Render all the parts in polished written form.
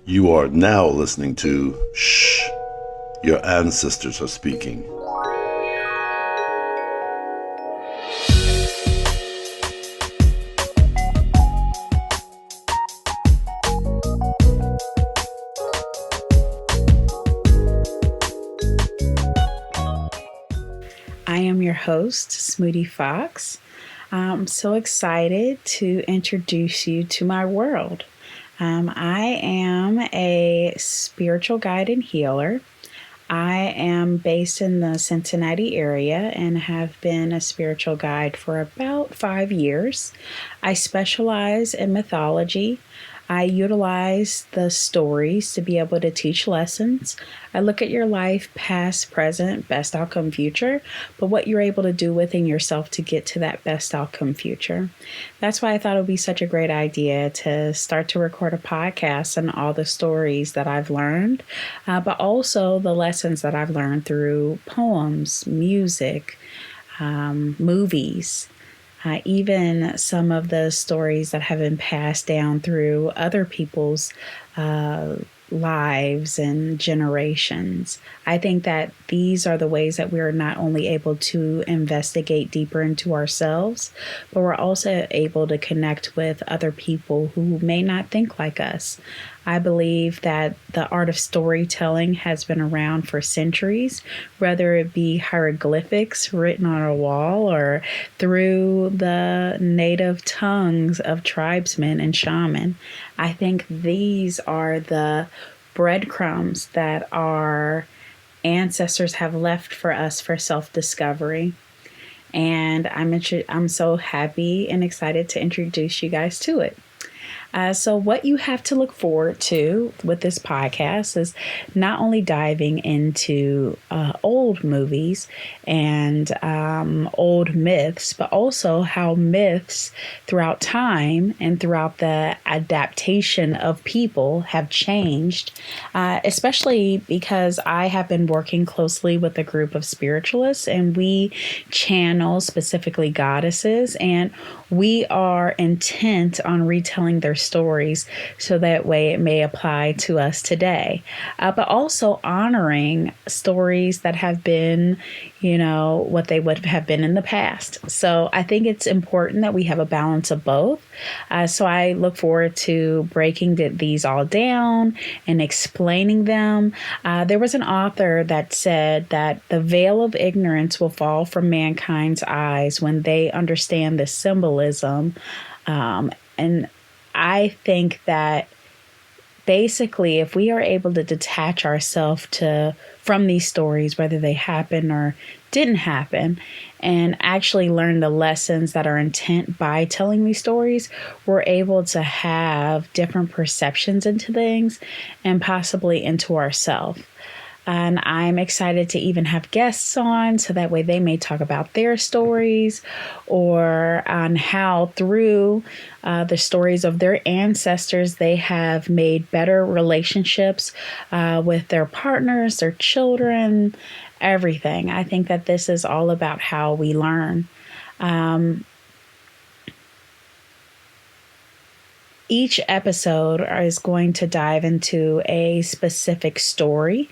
You are now listening to Shh, Your Ancestors Are Speaking. I am your host, Smoothie Fox. I'm so excited to introduce you to my world. I am a spiritual guide and healer. I am based in the Cincinnati area and have been a spiritual guide for about 5 years. I specialize in mythology. I utilize the stories to be able to teach lessons. I look at your life, past, present, best outcome, future, but what you're able to do within yourself to get to that best outcome, future. That's why I thought it would be such a great idea to start to record a podcast on all the stories that I've learned, but also the lessons that I've learned through poems, music, movies. Even some of the stories that have been passed down through other people's lives and generations. I think that these are the ways that we're not only able to investigate deeper into ourselves, but we're also able to connect with other people who may not think like us. I believe that the art of storytelling has been around for centuries, whether it be hieroglyphics written on a wall or through the native tongues of tribesmen and shaman. I think these are the breadcrumbs that our ancestors have left for us for self-discovery. And I'm so happy and excited to introduce you guys to it. So what you have to look forward to with this podcast is not only diving into old movies and old myths, but also how myths throughout time and throughout the adaptation of people have changed, especially because I have been working closely with a group of spiritualists and we channel specifically goddesses, and we are intent on retelling their stories so that way it may apply to us today, but also honoring stories that have been, what they would have been in the past. So I think it's important that we have a balance of both. So I look forward to breaking these all down and explaining them. There was an author that said that the veil of ignorance will fall from mankind's eyes when they understand the symbolism. And I think that basically, if we are able to detach ourselves from these stories, whether they happen or didn't happen, and actually learn the lessons that are intent by telling these stories, we're able to have different perceptions into things and possibly into ourselves. And I'm excited to even have guests on so that way they may talk about their stories or on how through the stories of their ancestors, they have made better relationships with their partners, their children, everything. I think that this is all about how we learn. Each episode is going to dive into a specific story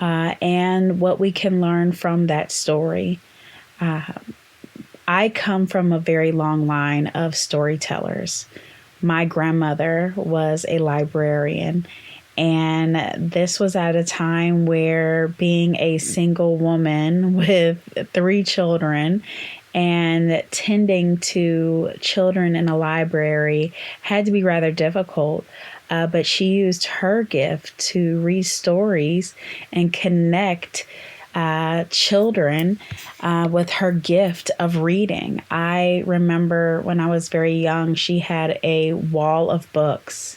and what we can learn from that story. I come from a very long line of storytellers. My grandmother was a librarian, and this was at a time where being a single woman with 3 children and tending to children in a library had to be rather difficult. But she used her gift to read stories and connect children with her gift of reading. I remember when I was very young, she had a wall of books.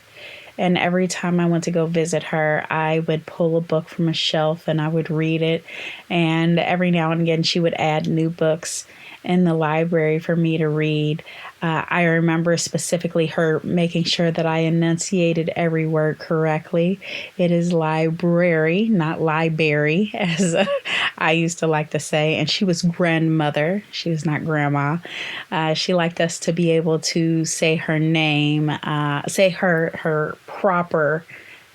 And every time I went to go visit her, I would pull a book from a shelf and I would read it. And every now and again, she would add new books in the library for me to read. I remember specifically her making sure that I enunciated every word correctly. It is library, not library, as I used to like to say. And she was grandmother. She was not grandma. She liked us to be able to say her name, say her proper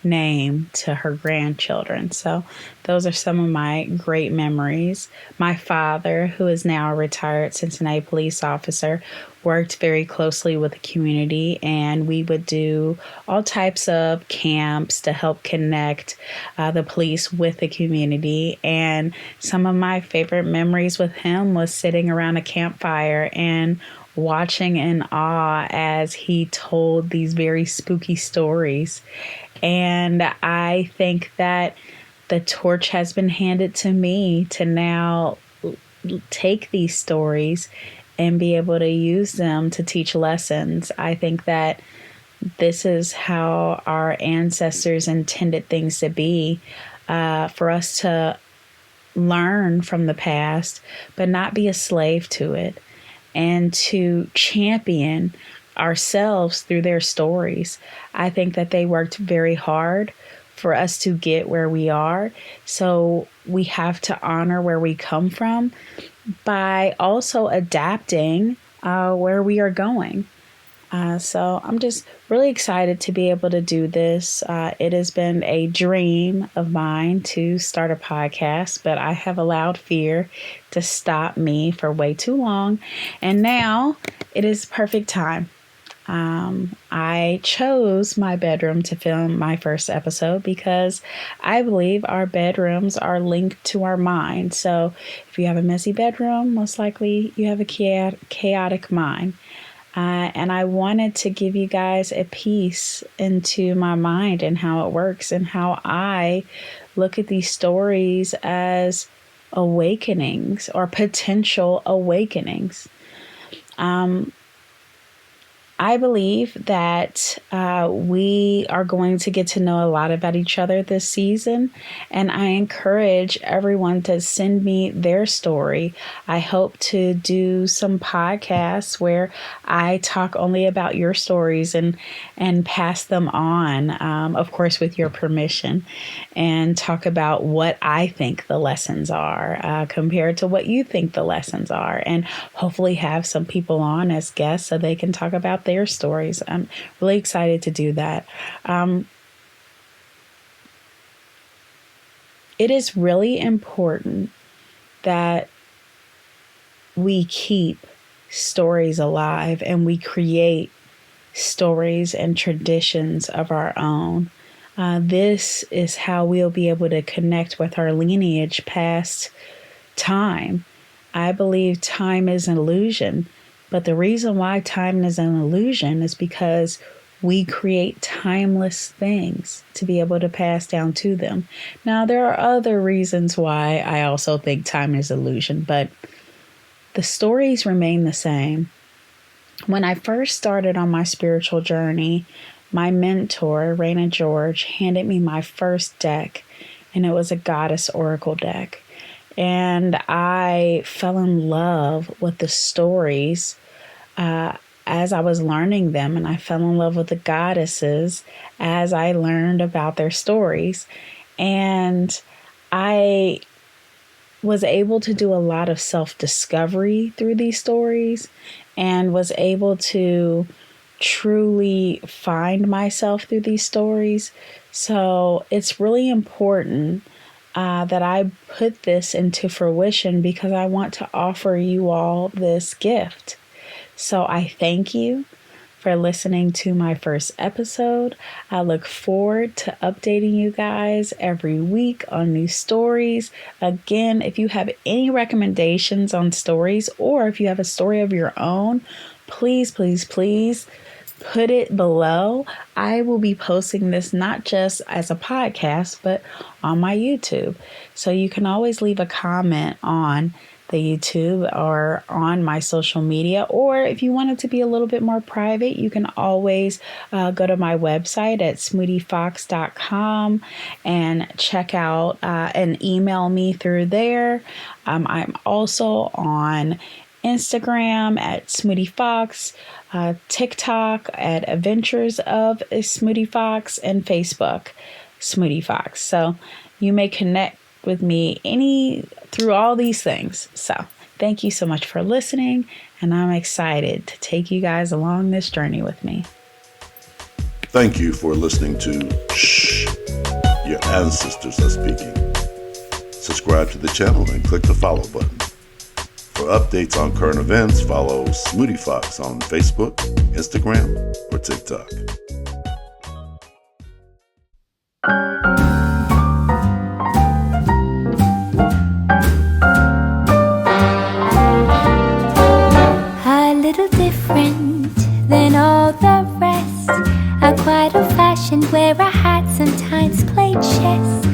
name to her grandchildren. So those are some of my great memories. My father, who is now a retired Cincinnati police officer, worked very closely with the community, and we would do all types of camps to help connect the police with the community. And some of my favorite memories with him was sitting around a campfire and watching in awe as he told these very spooky stories. And I think that the torch has been handed to me to now take these stories and be able to use them to teach lessons. I think that this is how our ancestors intended things to be, for us to learn from the past, but not be a slave to it, and to champion ourselves through their stories. I think that they worked very hard for us to get where we are. So we have to honor where we come from by also adapting where we are going. So I'm just really excited to be able to do this. It has been a dream of mine to start a podcast, but I have allowed fear to stop me for way too long. And now it is perfect time. I chose my bedroom to film my first episode because I believe our bedrooms are linked to our mind. So if you have a messy bedroom, most likely you have a chaotic mind. And I wanted to give you guys a piece into my mind and how it works and how I look at these stories as awakenings or potential awakenings. I believe that we are going to get to know a lot about each other this season, and I encourage everyone to send me their story. I hope to do some podcasts where I talk only about your stories and pass them on, of course, with your permission, and talk about what I think the lessons are compared to what you think the lessons are, and hopefully have some people on as guests so they can talk about their stories. I'm really excited to do that. It is really important that we keep stories alive and we create stories and traditions of our own. This is how we'll be able to connect with our lineage past time. I believe time is an illusion. But the reason why time is an illusion is because we create timeless things to be able to pass down to them. Now, there are other reasons why I also think time is illusion, but the stories remain the same. When I first started on my spiritual journey, my mentor, Raina George, handed me my first deck, and it was a goddess oracle deck. And I fell in love with the stories as I was learning them, and I fell in love with the goddesses as I learned about their stories. And I was able to do a lot of self-discovery through these stories and was able to truly find myself through these stories. So it's really important that I put this into fruition because I want to offer you all this gift. So I thank you for listening to my first episode. I look forward to updating you guys every week on new stories. Again, if you have any recommendations on stories or if you have a story of your own, please put it below. I will be posting this not just as a podcast, but on my YouTube. So you can always leave a comment on the YouTube or on my social media, or if you want it to be a little bit more private, you can always go to my website at smoothiefox.com and check out and email me through there. I'm also on Instagram at Smoothie Fox, TikTok at Adventures of Smoothie Fox, and Facebook Smoothie Fox. So you may connect with me through all these things. So thank you so much for listening, and I'm excited to take you guys along this journey with me. Thank you for listening to Shh, Your Ancestors Are Speaking. Subscribe to the channel and click the follow button. For updates on current events, follow Smoothie Fox on Facebook, Instagram, or TikTok. A little different than all the rest. I'm quite old-fashioned, wear a hat, sometimes played chess.